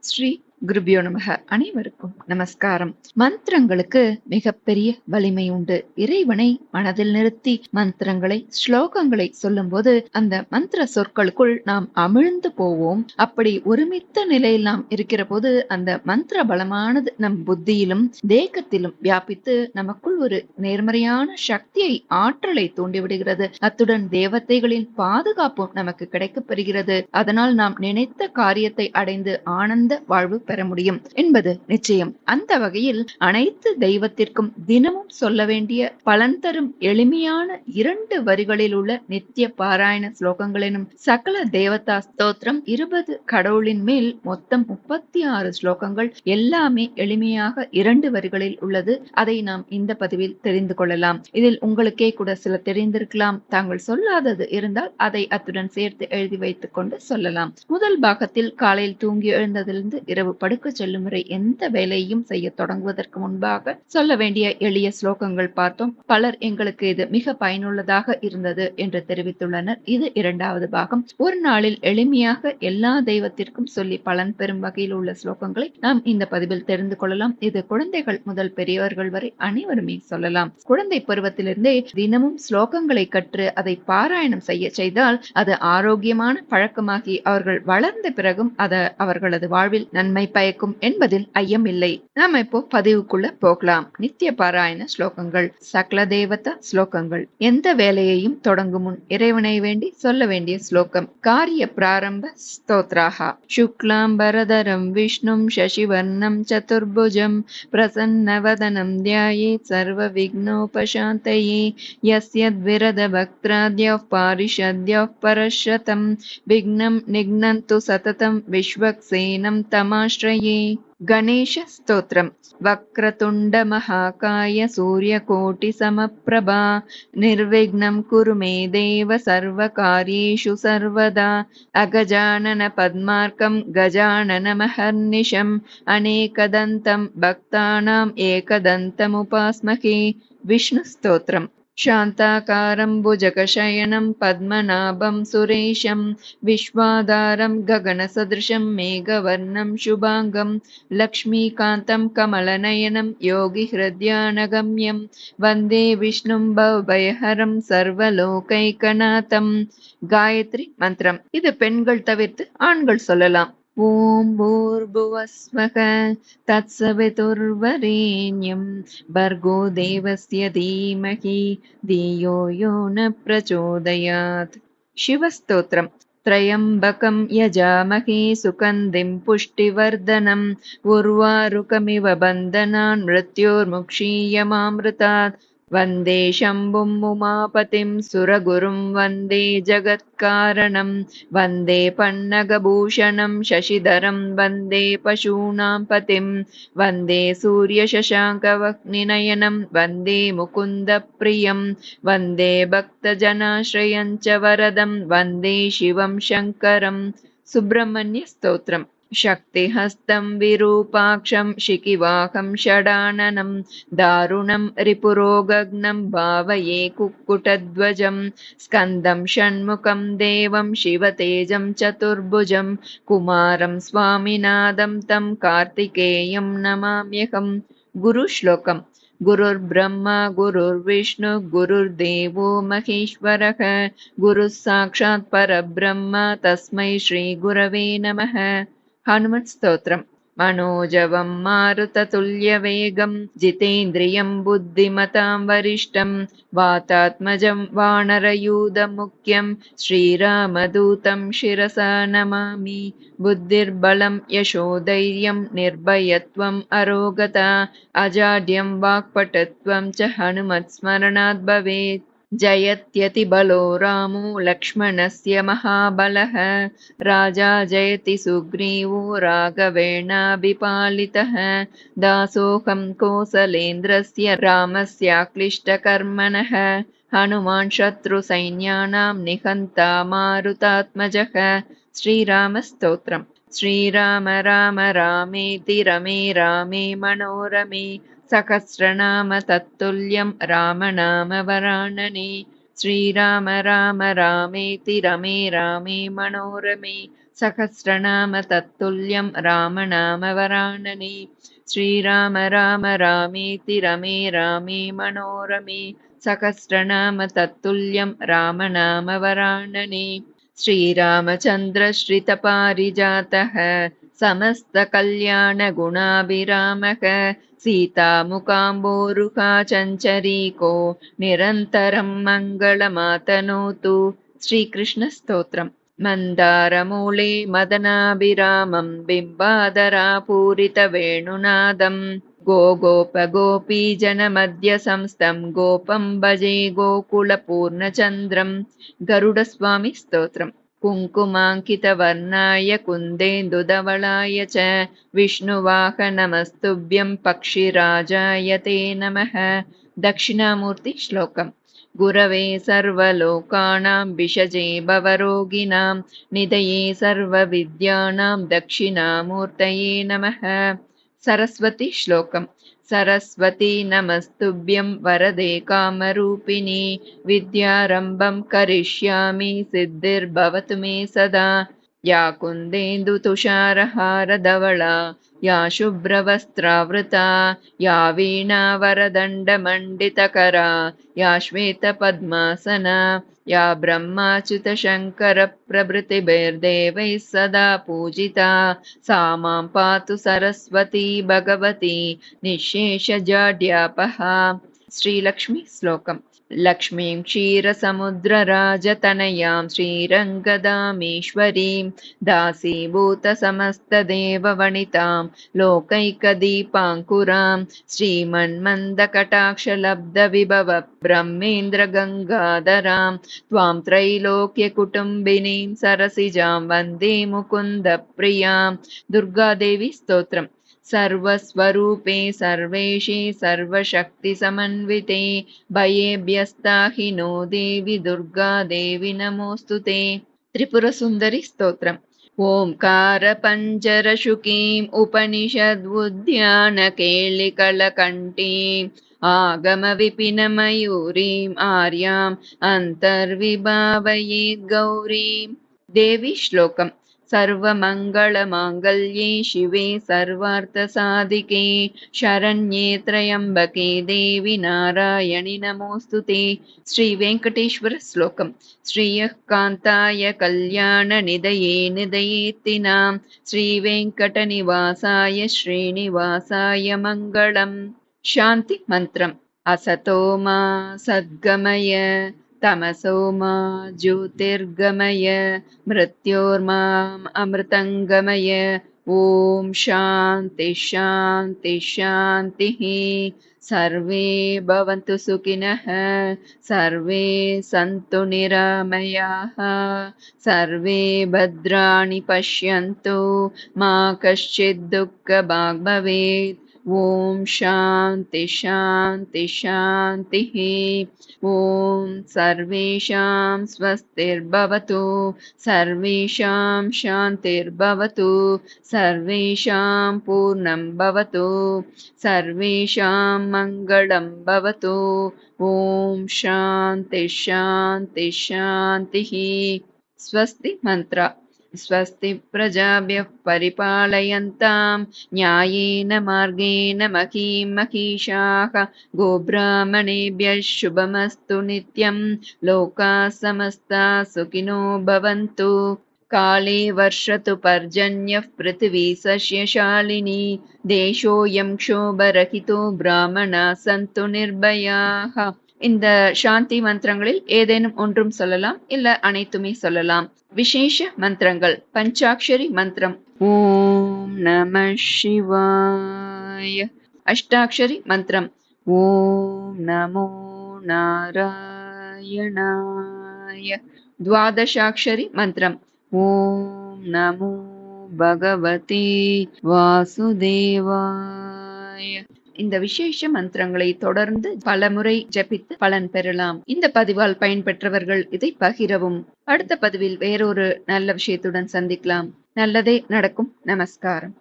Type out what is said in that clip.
ஸ்ரீ குருபியோ நமக. அனைவருக்கும் நமஸ்காரம். மந்திரங்களுக்கு மிகப்பெரிய வலிமை உண்டு. இறைவனை மனதில் நிறுத்தி மந்திரங்களை, ஸ்லோகங்களை சொல்லும் போது அந்த மந்திர சொற்களுக்குள் நாம் அமிழ்ந்து போவோம். அப்படி ஒருமித்த நிலையில் நாம் இருக்கிற போது அந்த மந்திர பலமானது நம் புத்தியிலும் தேகத்திலும் வியாபித்து நமக்குள் ஒரு நேர்மறையான சக்தியை, ஆற்றலை தூண்டிவிடுகிறது. அத்துடன் தேவதைகளின் பாதுகாப்பும் நமக்கு கிடைக்கப் பெறுகிறது. அதனால் நாம் நினைத்த காரியத்தை அடைந்து ஆனந்த வாழ்வு பெற முடியும் என்பது நிச்சயம். அந்த வகையில் அனைத்து தெய்வத்திற்கும் தினமும் சொல்ல வேண்டிய பலன் தரும் எளிமையான 2 வரிகளில் உள்ள நித்திய பாராயண ஸ்லோகங்கள் எனும் சகல தேவதா ஸ்தோத்திரம் 20 கடவுளின் மேல் மொத்தம் 36 ஸ்லோகங்கள், எல்லாமே எளிமையாக 2 வரிகளில் உள்ளது. அதை நாம் இந்த பதிவில் தெரிந்து கொள்ளலாம். இதில் உங்களுக்கே கூட சில தெரிந்திருக்கலாம். தாங்கள் சொல்லாதது இருந்தால் அதை அத்துடன் சேர்த்து எழுதி வைத்துக் கொண்டு சொல்லலாம். முதல் பாகத்தில் காலையில் தூங்கி எழுந்ததிலிருந்து இரவு படுக்க செல்லும் வரை எந்த வேலையும் செய்ய தொடங்குவதற்கு முன்பாக சொல்ல வேண்டிய எளிய ஸ்லோகங்கள் பார்த்தோம். பலர் எங்களுக்கு இது மிக பயனுள்ளதாக இருந்தது என்று தெரிவித்துள்ளனர். இது 2வது பாகம். ஒரு நாளில் எளிமையாக எல்லா தெய்வத்திற்கும் சொல்லி பலன் பெறும் வகையில் உள்ள ஸ்லோகங்களை நாம் இந்த பதிவில் தெரிந்து கொள்ளலாம். இது குழந்தைகள் முதல் பெரியவர்கள் வரை அனைவருமே சொல்லலாம். குழந்தை பருவத்திலிருந்தே தினமும் ஸ்லோகங்களை கற்று அதை பாராயணம் செய்தால் அது ஆரோக்கியமான பழக்கமாகி அவர்கள் வளர்ந்த பிறகும் அவர்களது வாழ்வில் நன்மை பயக்கும் என்பதில் ஐயமில்லை. நாம் இப்போ பதிவுக்குள்ள போகலாம். நித்திய பாராயண ஸ்லோகங்கள். சகல தேவதா ஸ்லோகங்கள். எந்த வேலையையும் தொடங்கும் முன் இறைவனை வேண்டி சொல்ல வேண்டிய ஸ்லோகம். காரிய பிராரம்ப ஸ்தோத்ராஹா. சுக்லாம்பரதரம் விஷ்ணும் சசிவர்ணம் சதுர்புஜம் பிரசன்னவதனம் தியாயேத் சர்வ விக்னோபசாந்தயே யஸ்யத் விரத பக்த்ராத்யः பாரிஷத்யः பரஷதம் விக்னம் நிக்னந்து சததம் விஸ்வக்சேனம் தமாஸ்ரயே. கணேஷ ஸ்தோத்திரம். வக்ரதுண்ட மகாகாய சூரியகோட்டி சமப்பிரபா நிர்விக்னம் குரு மே தேவ சர்வ காரியேஷு சர்வதா. அகஜானன பத்மார்க்கம் கஜானன மஹர்நிஷம் அநேகதந்தம் பக்தானாம் ஏகதந்தமுபாஸ்மகே. விஷ்ணு ஸ்தோத்திரம். சாந்தாகாரம் புஜகசயனம் பத்மநாபம் சுரேஷம் விஸ்வாதாரம் ககனசதிருஷம் மேகவர்ணம் சுபாங்கம் லக்ஷ்மீகாந்தம் கமலநயனம் யோகி ஹிருத்யானகம்யம் வந்தே விஷ்ணும் பவபயஹரம் சர்வலோகைகநாதம். காயத்ரி மந்திரம். இது பெண்கள் தவிர்த்து ஆண்கள் சொல்லலாம். ஓம் பூர்புவஸ்வஹ தத்சவிதுர்வரேண்யம் பர்கோ தேவஸ்ய தீமஹி தியோ யோ ந பிரச்சோதயாத். சிவஸ்தோத்திரம். த்ரயம்பகம் யஜாமஹே சுகந்திம் புஷ்டிவர்தனம் உர்வாருகமிவ பந்தனான் மிருத்யோர்முக்ஷீயமாம்ருதாத். வந்தே சம்பும் உமாபதிம் சுரகுரும் வந்தே ஜகத்காரணம் வந்தே பன்னகபூஷணம் சசிதரம் வந்தே பசூனாம் பதிம் வந்தே சூரிய சசாங்கவக்னிநயனம் வந்தே முகுந்த பிரியம் வந்தே பக்தஜனாஸ்ரயஞ்ச வரதம் வந்தே சிவம் சங்கரம். சுப்பிரமணிய ஸ்தோத்திரம். சக்திஹஸ்தம் விரூபாக்ஷம் சிகிவாகம் ஷடானனம் தாருணம் ரிபுரோகக்னம் பாவயே குக்குடத்வஜம் ஸ்கந்தம் ஷண்முகம் தேவம் சிவதேஜம் சதுர்புஜம் குமாரம் சுவாமிநாதம் தம் கார்த்திகேயம் நமாம்யகம். குரு ஸ்லோகம். குருர் பிரம்மா குருர் விஷ்ணு குருர் தேவோ மகேஸ்வரः குரு சாக்ஷாத் பரபிரம்ம தஸ்மை ஸ்ரீ குரவே நமः. ஹனுமத் ஸ்தோத்திரம். மனோஜவம் மாருததுல்யவேகம் ஜிதேந்திரியம் புத்திமதாம் வரிஷ்டம் வாதாத்மஜம் வானரயூதமுக்யம் ஸ்ரீராமதூதம் சிரசா நமாமி. புத்திர்பலம் யசோதைர்யம் நிர்பயத்வம் அரோகதா அஜாட்யம் வாக்பட்டுத்வம் ச ஹனுமத் ஸ்மரணாத் பவேத். ஜயத்யதி பலோ ராமோ லக்ஷ்மணஸ்ய மகாபலः ராஜா ஜயதி சுக்ரீவோ ராகவேணாபிபாலிதः தாசோகம் கோசலேந்திரஸ்ய ராமஸ்யாக்லிஷ்டகர்மணः ஹனுமான் சத்ரு சைன்யானாம் நிகந்தா மாருதாத்மஜः. ஸ்ரீராமஸ்தோத்திரம். ஸ்ரீராம ராம ராமேதி ரமே ராமே மனோரமே சகஸ்ரநாம தத்துல்யம் ராமநாம வராணனே. ஸ்ரீராம ராம ராமேதி ரமே ராமே மனோரமே सहस्रनाम तत्तुल्यं रामनाम वरानने। श्रीराम राम रामेति रमे रामे मनोरमे। सहस्रनाम तत्तुल्यं रामनाम वरानने। श्रीरामचन्द्र श्रितपारिजातः समस्तकल्याणगुणाभिरामः। सीतामुकाम्बोरुहा चञ्चरीको निरन्तरं मङ्गलमातनोतु। श्रीकृष्णस्तोत्रम्। मन्दारमूले मदनाभिरामं बिम्बाधरापूरितवेणुनादं। गोपगोपीजनमध्य संस्थं गोपं भजे गोकुलपूर्णचन्द्रं। गरुडस्वामी स्तोत्रम्। कुङ्कुमाङ्कितवर्णाय कुन्देन्दुधवलाय च विष्णुवाहनमस्तुभ्यं पक्षिराजाय ते नमः। दक्षिणामूर्ति श्लोकम्। गुरवे सर्वलोकानां भिषजे भवरोगिणां निधये सर्वविद्यानां दक्षिणामूर्तये नमः। सरस्वती श्लोकम्। सरस्वती नमस्तुभ्यं वरदे कामरूपिणी विद्यारम्भं करिष्यामि सिद्धिर्भवतु मे सदा। या कुन्देन्दुतुषारहारधवला या शुभ्रवस्त्रावृता या वीणावरदण्डमण्डितकरा या श्वेतपद्मासना या ब्रह्माच्युतशङ्करप्रभृतिभिर्देवैः सदा पूजिता सा मां पातु सरस्वती भगवती निःशेषजाड्यापहा। श्रीलक्ष्मी श्लोकम्। लक्ष्मीं क्षीरसमुद्रराजतनयां श्रीरङ्गदामेश्वरीं दासीभूतसमस्तदेववनितां लोकैकदीपाङ्कुरां श्रीमन्मन्दकटाक्षलब्धविभव ब्रह्मेन्द्रगङ्गाधरां त्वां त्रैलोक्यकुटुम्बिनीं सरसिजां वन्दे मुकुन्दप्रियां। दुर्गादेवी स्तोत्रम्। सर्वस्वरूपे सर्वेशे सर्वशक्तिसमन्विते भयेभ्यस्ताहि नो देवि दुर्गा देवी नमोऽस्तु ते। त्रिपुरसुन्दरी स्तोत्रम्। ओङ्कारपञ्जरशुकीम् उपनिषद्वुद्यानकेलिकलकण्ठीम् आगमविपिनमयूरीम् आर्याम् अन्तर्विभावयेद्गौरीम्। देवी श्लोकम्। सर्वमङ्गलमाङ्गल्ये शिवे सर्वार्थसाधिके शरण्ये त्र्यम्बके देवी नारायणि नमोऽस्तु ते। श्रीवेङ्कटेश्वर श्लोकम्। श्रियः कान्ताय कल्याणनिधये निधयेत्तिनां श्रीवेङ्कटनिवासाय श्रीनिवासाय मङ्गलम्। शान्ति मन्त्रम्। असतो मा सद्गमय तमसो मा ज्योतिर्गमय मृत्योर्माम् अमृतङ्गमय। ॐ शान्ति शान्ति शान्तिः। सर्वे भवन्तु सुखिनः सर्वे सन्तु निरामयाः सर्वे भद्राणि पश्यन्तु मा कश्चित् दुःखभाग् भवेत्। ॐ शान्ति शान्ति शान्तिः। ॐ सर्वेषां स्वस्तिर्भवतु सर्वेषां शान्तिर्भवतु सर्वेषां पूर्णं भवतु सर्वेषां मङ्गलं भवतु। ॐ शान्ति शान्ति शान्तिः। स्वस्ति मन्त्र। स्वस्ति प्रजाभ्यः परिपालयन्तां न्यायेन मार्गेण महीं महिषाः गोब्राह्मणेभ्यः शुभमस्तु नित्यं लोकाः समस्ताः सुखिनो भवन्तु। काले वर्षतु पर्जन्यः पृथिवी सस्यशालिनी देशोऽयं क्षोभरहितो ब्राह्मणाः सन्तु निर्भयाः। இந்த சாந்தி மந்திரங்களில் ஏதேனும் ஒன்றும் சொல்லலாம், இல்ல அனைத்துமே சொல்லலாம். விசேஷ மந்திரங்கள். பஞ்சாக்ஷரி மந்திரம் ஓம் நம சிவாய. அஷ்டாக்ஷரி மந்திரம் ஓம் நமோ நாராயணாய. துவாதசாக்ஷரி மந்திரம் ஓம் நமோ பகவதே வாசுதேவாய. இந்த விசேஷ மந்திரங்களை தொடர்ந்து பலமுறை ஜபித்து பலன் பெறலாம். இந்த பதிவால் பயன்பெற்றவர்கள் இதை பகிரவும். அடுத்த பதிவில் வேறொரு நல்ல விஷயத்துடன் சந்திக்கலாம். நல்லதே நடக்கும். நமஸ்காரம்.